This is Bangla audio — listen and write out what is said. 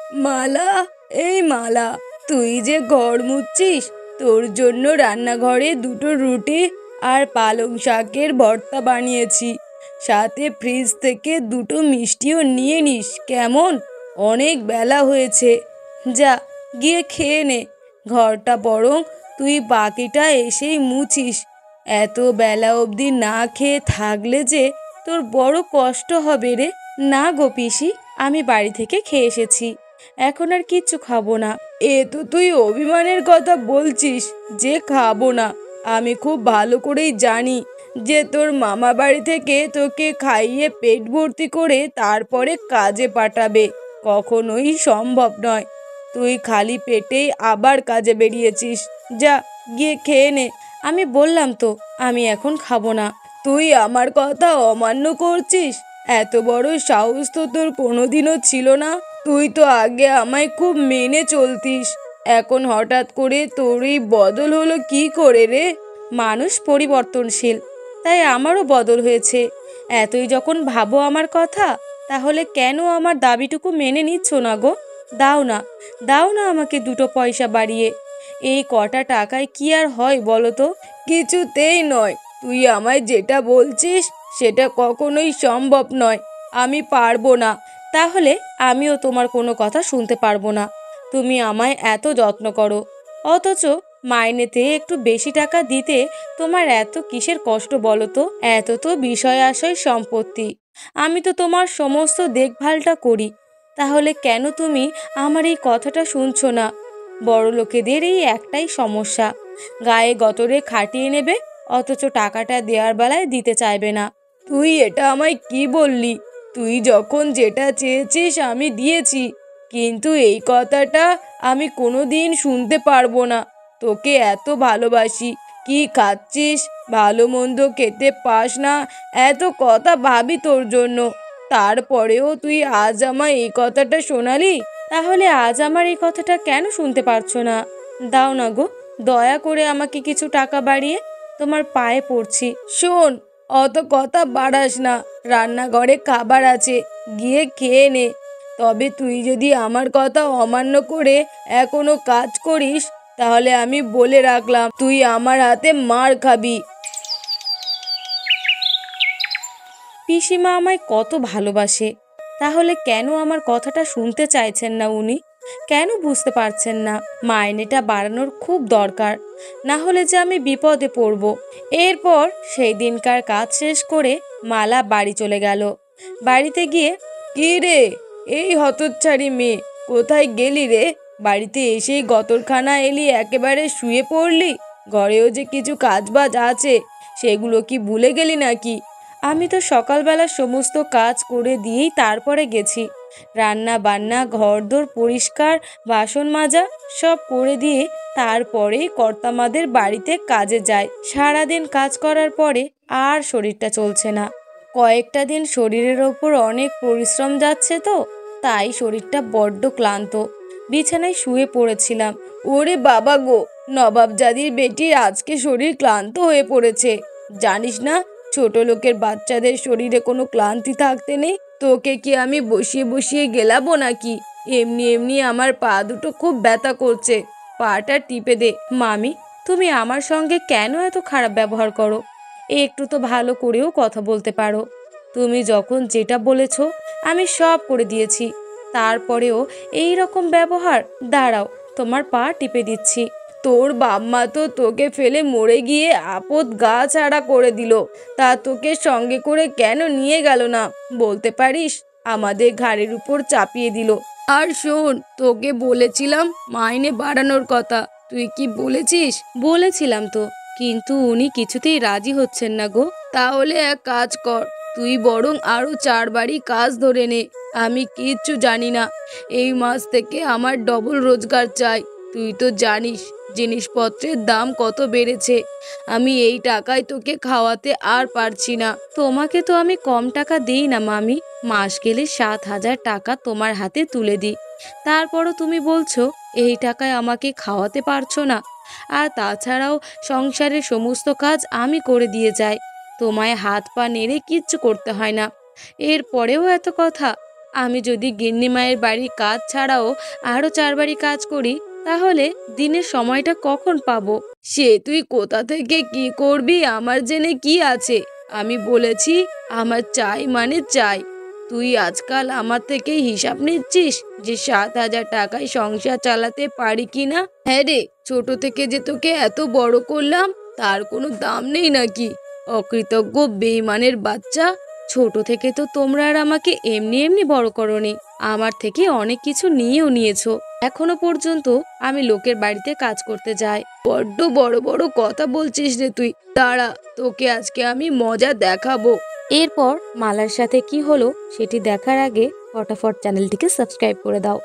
মালা, এই মালা, তুই যে ঘর মুছছিস, তোর জন্য রান্নাঘরে দুটো রুটি আর পালং শাকের ভর্তা বানিয়েছি। সাথে ফ্রিজ থেকে দুটো মিষ্টিও নিয়ে নিস কেমন? অনেক বেলা হয়েছে, যা গিয়ে খেয়ে নে। ঘরটা বরং তুই বাকিটা এসেই মুছিস। এত বেলা অবধি না খেয়ে থাকলে যে তোর বড় কষ্ট হবে রে। না গো পিসি, আমি বাড়ি থেকে খেয়ে এসেছি, এখন আর কিচ্ছু খাবো না। এ তো তুই অভিমানের কথা বলছিস যে খাবো না। আমি খুব ভালো করেই জানি যে তোর মামা বাড়ি থেকে তোকে খাইয়ে পেট ভর্তি করে তারপরে কাজে পাঠাবে। কখনোই সম্ভব নয়। তুই খালি পেটেই আবার কাজে বেরিয়েছিস। যা গিয়ে খেয়ে নে। আমি বললাম তো আমি এখন খাবো না। তুই আমার কথা অমান্য করছিস? এত বড় সাহস তো তোর কোনোদিনও ছিল না। তুই তো আগে আমায় খুব মেনে চলতিস, এখন হঠাৎ করে তোর এই বদল হলো কি করে রে? মানুষ পরিবর্তনশীল, তাই আমারও বদল হয়েছে। এতই যখন ভাবো আমার কথা, তাহলে কেন আমার দাবিটুকু মেনে নিচ্ছ না গো? দাও না, দাও না আমাকে দুটো পয়সা বাড়িয়ে। এই কটা টাকায় কি আর হয় বলো তো? কিছুতেই নয়। তুই আমায় যেটা বলছিস সেটা কখনোই সম্ভব নয়। আমি পারবো না। তাহলে আমিও তোমার কোনো কথা শুনতে পারবো না। তুমি আমায় এত যত্ন করো, অথচ মাইনেতে একটু বেশি টাকা দিতে তোমার এত কিসের কষ্ট বলো তো? এত তো বিষয় আশয় সম্পত্তি, আমি তো তোমার সমস্ত দেখভালটা করি। তাহলে কেন তুমি আমার এই কথাটা শুনছো না? বড় লোকেদের এই একটাই সমস্যা, গায়ে গতরে খাটিয়ে নেবে, অথচ টাকাটা দেওয়ার বেলায় দিতে চাইবে না। তুই এটা আমায় কি বললি? তুই যখন যেটা চেয়েছিস আমি দিয়েছি, কিন্তু এই কথাটা আমি কোনো দিন শুনতে পারবো না। তোকে এত ভালোবাসি, কি খাচ্ছিস, ভালো মন্দ খেতে পাস না, এত কথা ভাবি তোর জন্য, তারপরেও তুই আজ আমায় এই কথাটা শোনালি? তাহলে আজ আমার এই কথাটা কেন শুনতে পারছো না? দাও না গো, দয়া করে আমাকে কিছু টাকা বাড়িয়ে, তোমার পায়ে পড়ছি। শোন, অত কথা বাড়াস না, রান্নাঘরে খাবার আছে, গিয়ে খেয়ে নে। তবে তুই যদি আমার কথা অমান্য করে এখনো কাজ করিস, তাহলে আমি বলে রাখলাম তুই আমার হাতে মার খাবি। পিসিমা আমায় কত ভালোবাসে, তাহলে কেন আমার কথাটা শুনতে চাইছেন না উনি? কেন বুঝতে পারছেন না মাইনেটা বাড়ানোর খুব দরকার, না হলে যে আমি বিপদে পড়ব। এরপর সেই দিনকার কাজ শেষ করে মালা বাড়ি চলে গেল। বাড়িতে গিয়ে, কি রে এই হতচ্ছাড়ি মেয়ে, কোথায় গেলি রে? বাড়িতে এসেই গতরখানা এলি, একেবারে শুয়ে পড়লি। ঘরেও যে কিছু কাজবাজ আছে, সেগুলো কি ভুলে গেলি নাকি? আমি তো সকালবেলা সমস্ত কাজ করে দিয়েই তারপরে গেছি। রান্না বান্না, ঘরদোর পরিষ্কার, বাসন মাজা সব করে দিয়ে তারপরেই কর্তামাদের বাড়িতে কাজে যায়। সারাদিন কাজ করার পরে আর শরীরটা চলছে না। কয়েকটা দিন শরীরের ওপর অনেক পরিশ্রম যাচ্ছে তো, তাই শরীরটা বড্ড ক্লান্ত। বিছানায় শুয়ে পড়েছিলাম। ওরে বাবা গো, নবাবজাদির বেটির আজকে শরীর ক্লান্ত হয়ে পড়েছে। জানিস না, ছোট লোকের বাচ্চাদের শরীরে কোনো ক্লান্তি থাকতে নেই। তোকে কি আমি বসিয়ে বসিয়ে গেলাবো নাকি? এমনি এমনি আমার পা দুটো খুব ব্যথা করছে, পাটা টিপে দে। মামি, তুমি আমার সঙ্গে কেন এত খারাপ ব্যবহার করো? একটু তো ভালো করেও কথা বলতে পারো। তুমি যখন যেটা বলেছো আমি সব করে দিয়েছি, তারপরেও এই রকম ব্যবহার? দাঁড়াও, তোমার পা টিপে দিচ্ছি। তোর বাম্মা তো তোকে ফেলে মরে গিয়ে আপদ গা ছাড়া করে দিল, তা তোকে সঙ্গে করে কেন নিয়ে গেল না বলতে পারিস? আমাদের ঘাড়ের উপর চাপিয়ে দিল। আর শোন, তোকে বলেছিলাম মাইনে বাড়ানোর কথা, তুই কি বলেছিস? বলেছিলাম তো, কিন্তু উনি কিছুতেই রাজি হচ্ছেন না গো। তাহলে এক কাজ কর, তুই বরং আরো 4 বাড়ি কাজ ধরে নে। আমি কিচ্ছু জানি না। এই মাস থেকে আমার ডবল রোজগার চাই। তুই তো জানিস জিনিসপত্রের দাম কত বেড়েছে। আমি এই টাকায় তোকে খাওয়াতে আর পারছি না। তোমাকে তো আমি কম টাকা দিই না মামি, মাস গেলে 7,000 টাকা তোমার হাতে তুলে দিই। তারপরও তুমি বলছো এই টাকায় আমাকে খাওয়াতে পারছো না। আর তাছাড়াও সংসারের সমস্ত কাজ আমি করে দিয়ে যাই, তোমায় হাত পা নেড়ে কিচ্ছু করতে হয় না। এরপরেও এত কথা? আমি যদি গিন্নি মায়ের বাড়ির কাজ ছাড়াও আরো 4 বাড়ি কাজ করি তাহলে দিনের সময়টা কখন পাবো? সে তুই কোথা থেকে কি করবি আমার জেনে কি আছে? আমি বলেছি আমার চাই মানে চাই। তুই আজকাল আমার থেকে হিসাব নিচ্ছিস যে 7,000 টাকায় সংসার চালাতে পারি কিনা? হ্যাঁ রে, ছোট থেকে যে তোকে এত বড় করলাম তার কোনো দাম নেই নাকি? অকৃতজ্ঞ বেঈমানের বাচ্চা! ছোট থেকে তো তোমরা আর আমাকে এমনি এমনি বড় করনি, আমার থেকে অনেক কিছু নিয়েও নিয়েছো। এখনো পর্যন্ত আমি লোকের বাড়িতে কাজ করতে যাই। বড্ড বড় বড় কথা বলছিস রে তুই। দাঁড়া, তোকে আজকে আমি মজা দেখাবো। এরপর মালার সাথে কি হলো সেটি দেখার আগে ফটাফট চ্যানেলটিকে সাবস্ক্রাইব করে দাও।